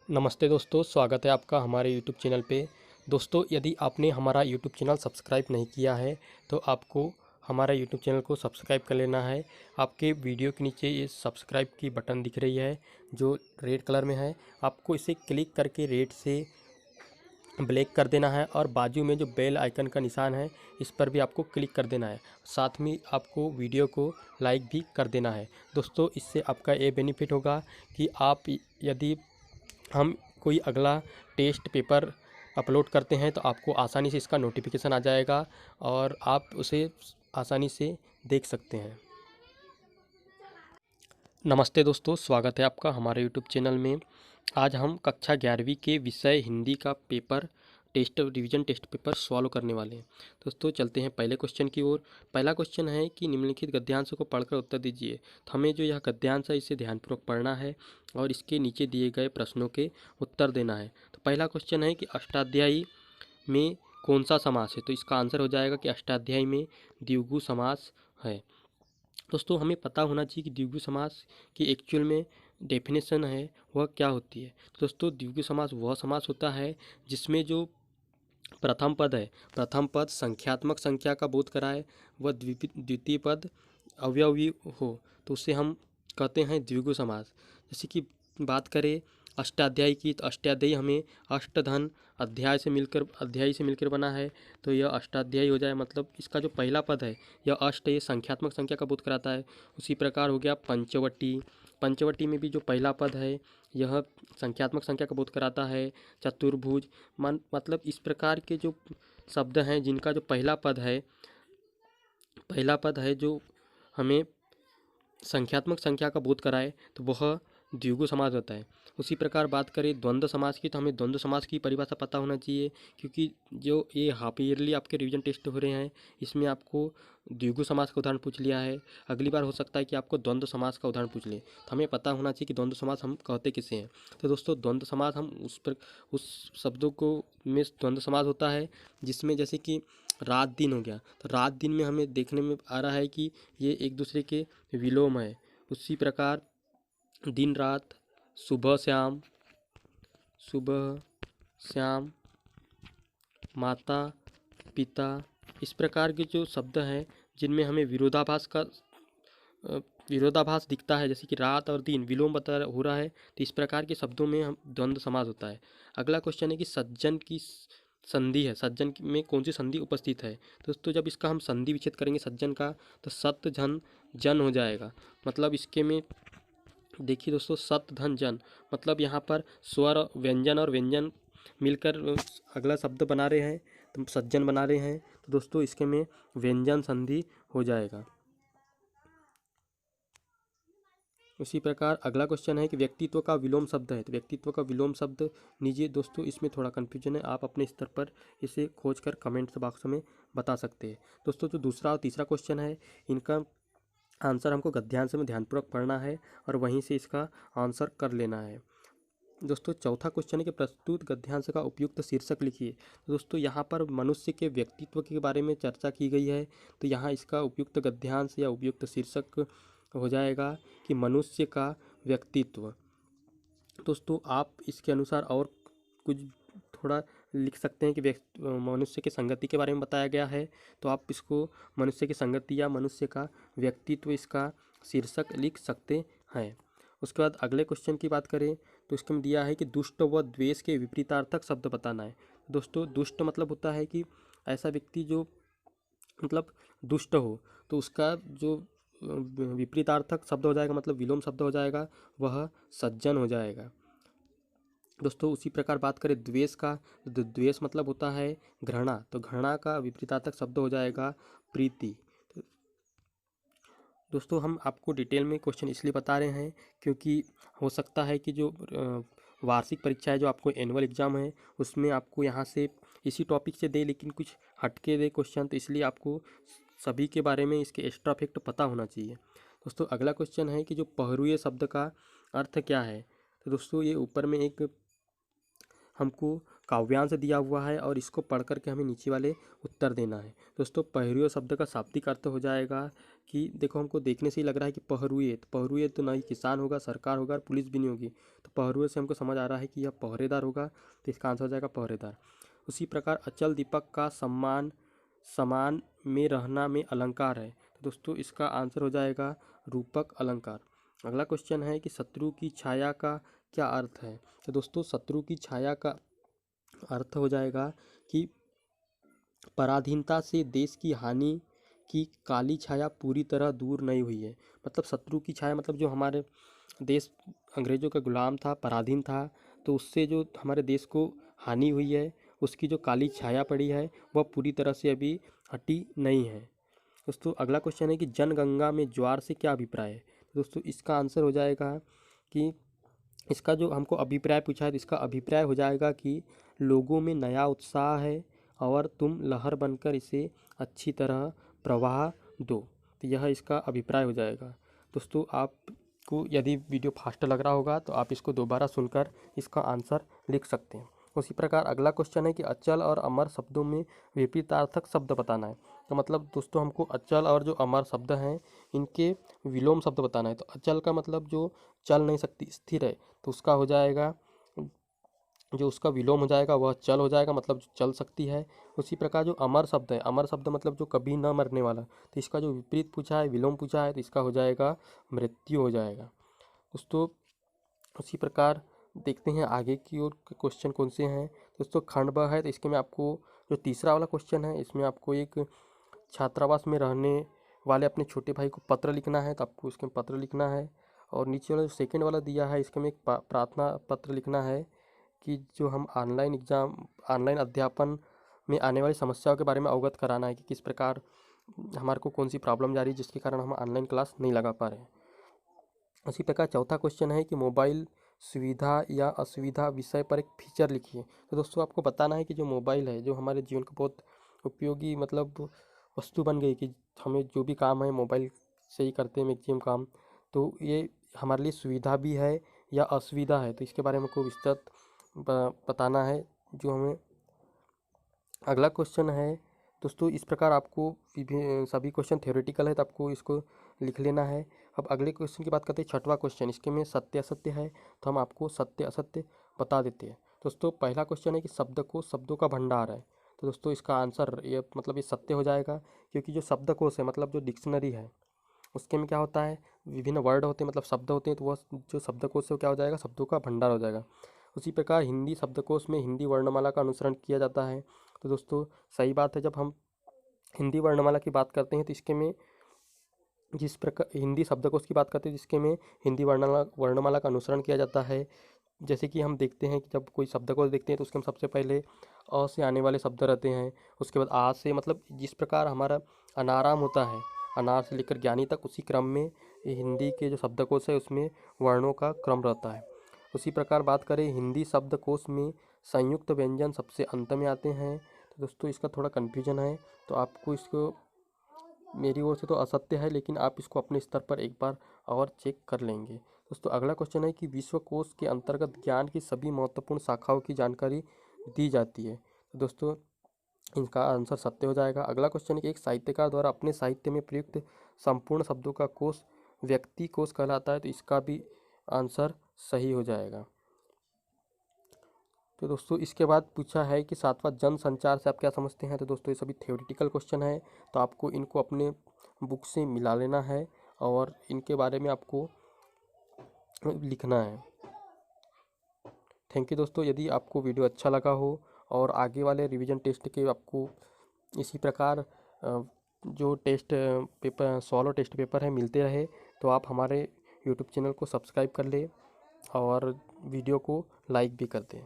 नमस्ते दोस्तों, स्वागत है आपका हमारे यूट्यूब चैनल पे। दोस्तों, यदि आपने हमारा यूट्यूब चैनल सब्सक्राइब नहीं किया है तो आपको हमारा यूट्यूब चैनल को सब्सक्राइब कर लेना है। आपके वीडियो के नीचे ये सब्सक्राइब की बटन दिख रही है जो रेड कलर में है। आपको इसे क्लिक करके रेड से ब्लैक कर देना है और बाजू में जो बेल आइकन का निशान है इस पर भी आपको क्लिक कर देना है। साथ में आपको वीडियो को लाइक भी कर देना है। दोस्तों, इससे आपका ये बेनिफिट होगा कि आप यदि हम कोई अगला टेस्ट पेपर अपलोड करते हैं तो आपको आसानी से इसका नोटिफिकेशन आ जाएगा और आप उसे आसानी से देख सकते हैं। नमस्ते दोस्तों, स्वागत है आपका हमारे यूट्यूब चैनल में। आज हम कक्षा 11वीं के विषय हिंदी का paper revision test paper solve करने वाले हैं। दोस्तों, चलते हैं पहले क्वेश्चन की ओर। पहला क्वेश्चन है कि निम्नलिखित गद्यांश को पढ़कर उत्तर दीजिए। तो हमें जो यह गद्यांश है इसे ध्यानपूर्वक पढ़ना है और इसके नीचे दिए गए प्रश्नों के उत्तर देना है। तो पहला क्वेश्चन है कि अष्टाध्यायी में कौन सा समास है। तो इसका आंसर हो जाएगा कि अष्टाध्यायी में द्विगु समास है। दोस्तों, हमें पता होना चाहिए कि द्विगु समास की एक्चुअल में डेफिनेशन है वह क्या होती है। दोस्तों, द्विगु समास वह समास होता है जिसमें जो प्रथम पद है, प्रथम पद संख्यात्मक संख्या का बोध कराए, वह द्वितीय पद अवयवी हो, तो उसे हम कहते हैं द्विगु समास। जैसे कि बात करें अष्टाध्यायी की, तो अष्टाध्यायी हमें अष्टधन अध्याय से मिलकर बना है, तो यह अष्टाध्यायी हो जाए। मतलब इसका जो पहला पद है यह अष्ट, ये संख्यात्मक संख्या का बोध कराता है। उसी प्रकार हो गया पंचवटी। पंचवटी में भी जो पहला पद है यह संख्यात्मक संख्या का बोध कराता है। चतुर्भुज मतलब इस प्रकार के जो शब्द हैं जिनका जो पहला पद है जो हमें संख्यात्मक संख्या का बोध कराए तो वह द्विगु समास होता है। उसी प्रकार बात करें द्वंद्व समास की, तो हमें द्वंद्व समास की परिभाषा पता होना चाहिए, क्योंकि जो ये हाफ ईयरली आपके रिवीजन टेस्ट हो रहे हैं इसमें आपको द्विगु समास का उदाहरण पूछ लिया है। अगली बार हो सकता है कि आपको द्वंद्व समास का उदाहरण पूछ ले, तो हमें पता होना चाहिए कि द्वंद्व समास हम कहते किसे हैं। तो दोस्तों, द्वंद्व समास हम उस शब्दों को में द्वंद्व समास होता है जिसमें जैसे कि रात दिन हो गया, तो रात दिन में हमें देखने में आ रहा है कि ये एक दूसरे के विलोम है। उसी प्रकार दिन रात, सुबह श्याम, माता पिता, इस प्रकार के जो शब्द हैं जिनमें हमें विरोधाभास दिखता है, जैसे कि रात और दिन विलोम हो रहा है, तो इस प्रकार के शब्दों में हम द्वंद्व समास होता है। अगला क्वेश्चन है कि सज्जन की संधि है, सज्जन में कौन सी संधि उपस्थित है। दोस्तों, जब इसका हम संधि विच्छेद करेंगे सज्जन का, तो सत झन जन हो जाएगा। मतलब इसके में देखिए दोस्तों, सत धन जन मतलब यहाँ पर स्वर व्यंजन और व्यंजन मिलकर अगला शब्द बना रहे हैं, तो सज्जन बना रहे हैं, तो दोस्तों इसके में व्यंजन संधि हो जाएगा। उसी प्रकार अगला क्वेश्चन है कि व्यक्तित्व का विलोम शब्द है, तो व्यक्तित्व का विलोम शब्द लीजिए। दोस्तों, इसमें थोड़ा कन्फ्यूजन है, आप अपने स्तर पर इसे खोजकर कमेंट्स बॉक्स में बता सकते हैं। दोस्तों, जो दूसरा और तीसरा क्वेश्चन है इनका आंसर हमको गद्यांश में ध्यानपूर्वक पढ़ना है और वहीं से इसका आंसर कर लेना है। दोस्तों, चौथा क्वेश्चन है कि प्रस्तुत गद्यांश का उपयुक्त शीर्षक लिखिए। तो दोस्तों, यहाँ पर मनुष्य के व्यक्तित्व के बारे में चर्चा की गई है, तो यहाँ इसका उपयुक्त गद्यांश या उपयुक्त शीर्षक हो जाएगा कि मनुष्य का व्यक्तित्व। दोस्तों, आप इसके अनुसार और कुछ थोड़ा लिख सकते हैं कि मनुष्य की संगति के बारे में बताया गया है, तो आप इसको मनुष्य की संगति या मनुष्य का व्यक्तित्व इसका शीर्षक लिख सकते हैं। उसके बाद अगले क्वेश्चन की बात करें तो इसमें दिया है कि दुष्ट व द्वेष के विपरीतार्थक शब्द बताना है। दोस्तों, दुष्ट मतलब होता है कि ऐसा व्यक्ति जो मतलब दुष्ट हो, तो उसका जो विपरीतार्थक शब्द हो जाएगा, मतलब विलोम शब्द हो जाएगा, वह सज्जन हो जाएगा। दोस्तों, उसी प्रकार बात करें द्वेष का, तो द्वेष मतलब होता है घृणा, तो घृणा का विपरीतार्थक शब्द हो जाएगा प्रीति। दोस्तों, हम आपको डिटेल में क्वेश्चन इसलिए बता रहे हैं क्योंकि हो सकता है कि जो वार्षिक परीक्षा है, जो आपको एनुअल एग्ज़ाम है, उसमें आपको यहाँ से इसी टॉपिक से दे लेकिन कुछ हटके दे क्वेश्चन, तो इसलिए आपको सभी के बारे में इसके एक्स्ट्रा फैक्ट पता होना चाहिए। दोस्तों, अगला क्वेश्चन है कि जो पहरूए शब्द का अर्थ क्या है। तो दोस्तों, ये ऊपर में एक हमको काव्यांश दिया हुआ है और इसको पढ़ करके हमें नीचे वाले उत्तर देना है। दोस्तों पहरुए शब्द का शाब्दिक अर्थ हो जाएगा कि देखो हमको देखने से ही लग रहा है कि पहरुए तो ना ही किसान होगा, सरकार होगा और पुलिस भी नहीं होगी, तो पहरुए से हमको समझ आ रहा है कि यह पहरेदार होगा, तो इसका आंसर हो जाएगा पहरेदार। उसी प्रकार अचल दीपक का सम्मान समान में रहना में अलंकार है, तो दोस्तों इसका आंसर हो जाएगा रूपक अलंकार। अगला क्वेश्चन है कि शत्रु की छाया का क्या अर्थ है, तो दोस्तों शत्रु की छाया का अर्थ हो जाएगा कि पराधीनता से देश की हानि की काली छाया पूरी तरह दूर नहीं हुई है। मतलब शत्रु की छाया मतलब जो हमारे देश अंग्रेज़ों का गुलाम था, पराधीन था, तो उससे जो हमारे देश को हानि हुई है, उसकी जो काली छाया पड़ी है वह पूरी तरह से अभी हटी नहीं है। दोस्तों अगला क्वेश्चन है कि जनगंगा में ज्वार से क्या अभिप्राय है, तो दोस्तों इसका आंसर हो जाएगा कि इसका जो हमको अभिप्राय पूछा है तो इसका अभिप्राय हो जाएगा कि लोगों में नया उत्साह है और तुम लहर बनकर इसे अच्छी तरह प्रवाह दो, तो यह इसका अभिप्राय हो जाएगा। दोस्तों आपको यदि वीडियो फास्ट लग रहा होगा तो आप इसको दोबारा सुनकर इसका आंसर लिख सकते हैं। उसी प्रकार अगला क्वेश्चन है कि अचल और अमर शब्दों में विपरीतार्थक शब्द बताना है, तो मतलब दोस्तों हमको अचल और जो अमर शब्द हैं इनके विलोम शब्द बताना है। तो अचल का मतलब जो चल नहीं सकती, स्थिर है, तो उसका हो जाएगा जो उसका विलोम हो जाएगा वह चल हो जाएगा, मतलब जो चल सकती है। उसी प्रकार जो अमर शब्द है, अमर शब्द मतलब जो कभी न मरने वाला, तो इसका जो विपरीत पूछा है, विलोम पूछा है, तो इसका हो जाएगा मृत्यु हो जाएगा। दोस्तों उसी प्रकार देखते हैं आगे की ओर क्वेश्चन कौन से हैं। दोस्तों खंड ब है, तो इसके में आपको जो तीसरा वाला क्वेश्चन है इसमें आपको एक छात्रावास में रहने वाले अपने छोटे भाई को पत्र लिखना है, तो आपको इसके में पत्र लिखना है। और नीचे वाला जो सेकंड वाला दिया है इसके में एक प्रार्थना पत्र लिखना है कि जो हम ऑनलाइन अध्यापन में आने वाली समस्याओं के बारे में अवगत कराना है कि किस प्रकार हमारे को कौन सी प्रॉब्लम जा रही है जिसके कारण हम ऑनलाइन क्लास नहीं लगा पा रहे हैं। उसी प्रकार चौथा क्वेश्चन है कि मोबाइल सुविधा या असुविधा विषय पर एक फीचर लिखिए, तो दोस्तों आपको बताना है कि जो मोबाइल है जो हमारे जीवन का बहुत उपयोगी मतलब वस्तु बन गई कि हमें जो भी काम है मोबाइल से ही करते हैं मैक्सिमम काम, तो ये हमारे लिए सुविधा भी है या असुविधा है, तो इसके बारे में को विस्तृत बताना है जो हमें। अगला क्वेश्चन है दोस्तों इस प्रकार आपको सभी क्वेश्चन थ्योरेटिकल है तो आपको इसको लिख लेना है। अब अगले क्वेश्चन की बात करते हैं, छठवां क्वेश्चन, इसके में सत्य असत्य है, तो हम आपको सत्य असत्य बता देते हैं। दोस्तों पहला क्वेश्चन है कि शब्दकोश शब्दों का भंडार है, तो दोस्तों इसका आंसर ये मतलब ये सत्य हो जाएगा, क्योंकि जो शब्दकोश है मतलब जो डिक्शनरी है उसके में क्या होता है, विभिन्न वर्ड होते हैं मतलब शब्द होते हैं, तो वह जो शब्दकोश से क्या हो जाएगा, शब्दों का भंडार हो जाएगा। उसी प्रकार हिंदी शब्दकोश में हिंदी वर्णमाला का अनुसरण किया जाता है, तो दोस्तों सही बात है। जब हम हिंदी वर्णमाला की बात करते हैं तो इसके में जिस प्रकार हिंदी शब्दकोश की बात करते हैं जिसके में हिंदी वर्णमाला का अनुसरण किया जाता है, जैसे कि हम देखते हैं कि जब कोई शब्दकोश देखते हैं तो उसके हम सबसे पहले अ से आने वाले शब्द रहते हैं, उसके बाद आ से, मतलब जिस प्रकार हमारा अनाराम होता है, अनार से लेकर ज्ञानी तक, उसी क्रम में हिंदी के जो शब्दकोश है उसमें वर्णों का क्रम रहता है। उसी प्रकार बात करें हिंदी शब्दकोश में संयुक्त व्यंजन सबसे अंत में आते हैं, तो दोस्तों इसका थोड़ा कन्फ्यूजन है, तो आपको इसको मेरी ओर से तो असत्य है, लेकिन आप इसको अपने स्तर पर एक बार और चेक कर लेंगे। दोस्तों अगला क्वेश्चन है कि विश्वकोश के अंतर्गत ज्ञान की सभी महत्वपूर्ण शाखाओं की जानकारी दी जाती है, तो दोस्तों इनका आंसर सत्य हो जाएगा। अगला क्वेश्चन है कि एक साहित्यकार द्वारा अपने साहित्य में प्रयुक्त संपूर्ण शब्दों का कोश व्यक्ति कोश कहलाता है, तो इसका भी आंसर सही हो जाएगा। तो दोस्तों इसके बाद पूछा है कि सातवां जनसंचार से आप क्या समझते हैं, तो दोस्तों ये सभी थ्योरेटिकल क्वेश्चन है, तो आपको इनको अपने बुक से मिला लेना है और इनके बारे में आपको लिखना है। थैंक यू दोस्तों। यदि आपको वीडियो अच्छा लगा हो और आगे वाले रिवीजन टेस्ट के आपको इसी प्रकार जो test paper solve test paper है मिलते रहे, तो आप हमारे यूट्यूब चैनल को सब्सक्राइब कर लें और वीडियो को लाइक भी कर दें।